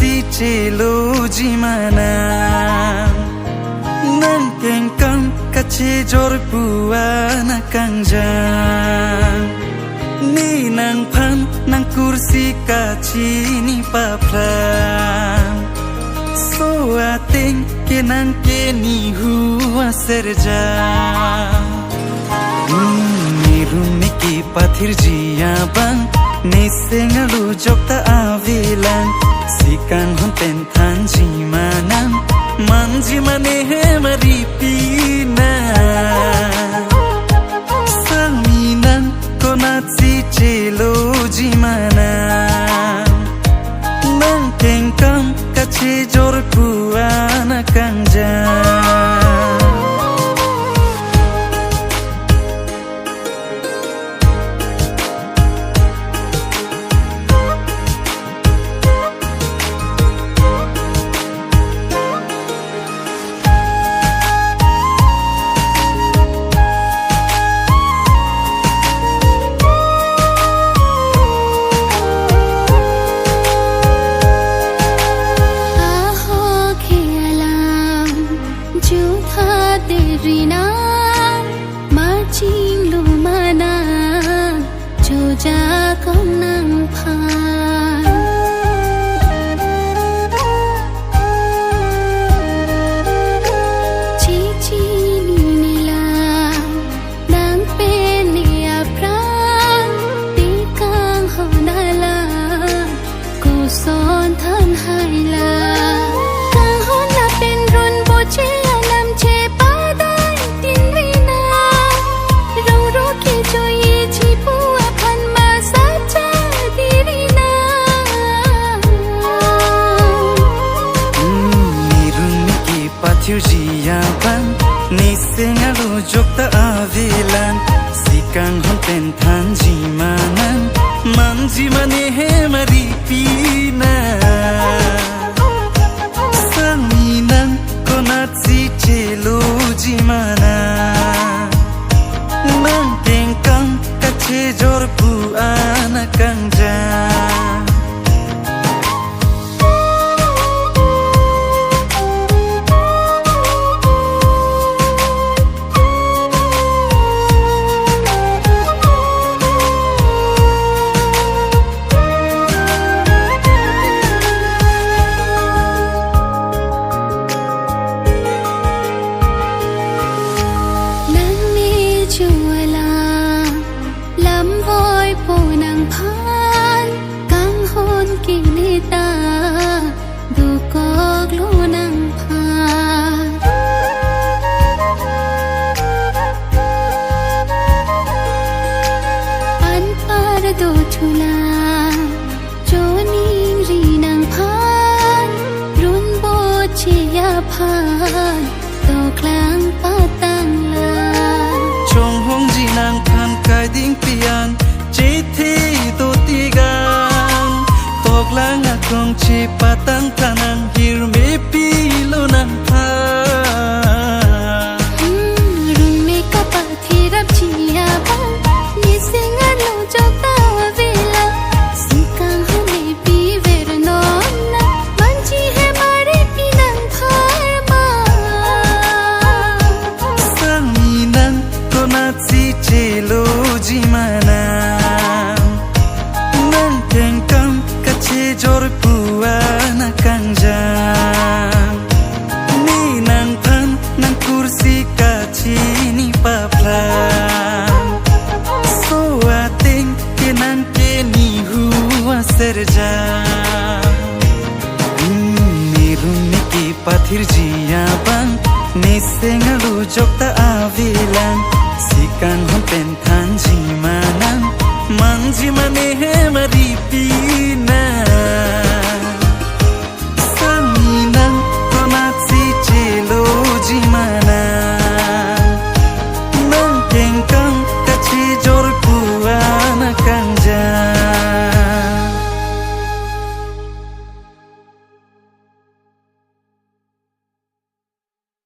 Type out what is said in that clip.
si chelo jimana nang kengkang kache jor puana kangjang ni nang phan nang kursi kachi ni papran so ating kenang ke ni huwa serja ni rumi ki pathir jiya bang ni sengalu jokta avilan sikan honten than jimanan manji mane he maripina saminan konatsi chelo jimana nang kengkam kache jor puana kanja Jiyaban ni sengalu jokta avilan sikan honten than jimanan manji mane he maripina saminan konatsi chelo jimana nang tengkang kache jor puana kanja Trong hong ji nang phan kai ding pian chi thi tu ti gan tok lang a kong chi patang tanang hir me pi lo nang pha rung me ka pa thi rap chi ya ba ni sing a lo jok ta ve la sikang ha me pi ver no na man chi he mare pi nang pha ma saminan konatsi chelo jimana nang tengkam kache jor puana kanja ni nang phan nang kursi kachi ni paplan so ating kenang ke ni huwa serja ni rumi ki pathir jiya bang ni sengalu jokta avilan sikan honten than jimanan manji mane he maripina